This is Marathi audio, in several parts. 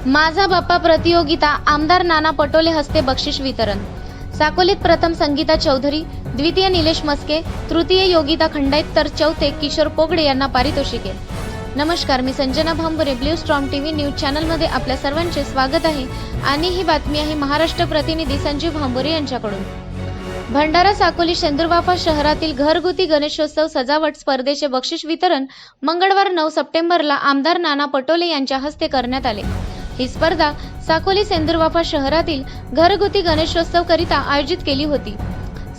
माझा बाप्पा प्रतियोगिता आमदार नाना पटोले हस्ते बक्षीस वितरण। साकोलीत प्रथम संगीता चौधरी, द्वितीय निलेश मस्के, तृतीय योगिता खंडाईत तर चौथे किशोर पोगडे यांना पारितोषिके। नमस्कार, मी Sanjana Bhambare, blue storm TV news चॅनलमध्ये आपल्या सर्वांचे स्वागत आहे आणि ही बातमी आहे महाराष्ट्र प्रतिनिधी संजीव भांबरे यांच्याकडून। भंडारा साकोली शेंदुरवाफा शहरातील घरगुती गणेशोत्सव सजावट स्पर्धेचे बक्षीस वितरण मंगळवार 9 सप्टेंबरला आमदार नाना पटोले यांच्या हस्ते करण्यात आले। ही स्पर्धा साकोली शेंदुरवाफा शहरातील घरगुती गणेशोत्सव करिता आयोजित केली होती।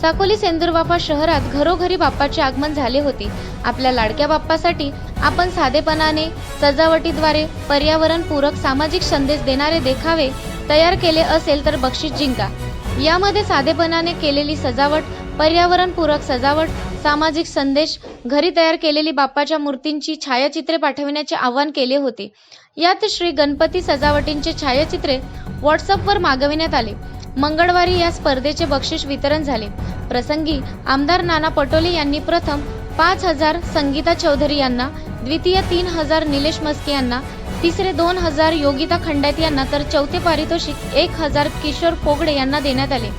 साकोली शेंदुरवाफा शहरात घरोघरी बाप्पाचे आगमन झाले होते। आपल्या लाडक्या बाप्पासाठी आपण साधेपणाने सजावटीद्वारे पर्यावरणपूरक सामाजिक संदेश देणारे देखावे तयार केले असेल तर बक्षीस जिंका। यामध्ये साधेपणाने केलेली सजावट, पर्यावरणपूरक सजावट, सामाजिक संदेश, घरी तयार केलेली बाप्पाच्या मूर्तींची छायाचित्रे पाठविण्याचे आवाहन केले होते। यात श्री गणपती सजावटींचे छायाचित्रे व्हॉट्सअपवर मागविण्यात आले। मंगळवारी या स्पर्धेचे बक्षीस वितरण झाले। प्रसंगी आमदार नाना पटोले यांनी प्रथम 5,000 संगीता चौधरी यांना, द्वितीय 3,000 निलेश मस्के यांना, तिसरे 2,000 योगिता खंडाईत यांना तर चौथे पारितोषिक 1,000 किशोर पोगडे यांना देण्यात आले।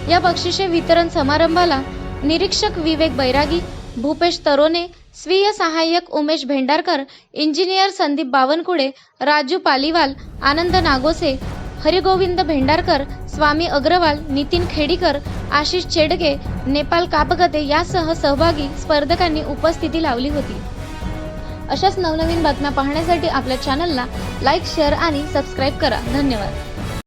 या बक्षिसे वितरण समारंभाला निरीक्षक विवेक बैरागी, भूपेश तरोने, स्वीय सहाय्यक उमेश भेंडारकर, इंजिनियर संदीप बावनकुळे, राजू पालीवाल, आनंद नागोसे, हरिगोविंद भेंडारकर, स्वामी अग्रवाल, नितीन खेडीकर, आशिष चेडगे, नेपाल कापगते यासह सहभागी स्पर्धकांनी उपस्थिती लावली होती। अशाच नवनवीन बातम्या पाहण्यासाठी आपल्या चॅनलला लाईक, शेअर आणि सबस्क्राईब करा। धन्यवाद।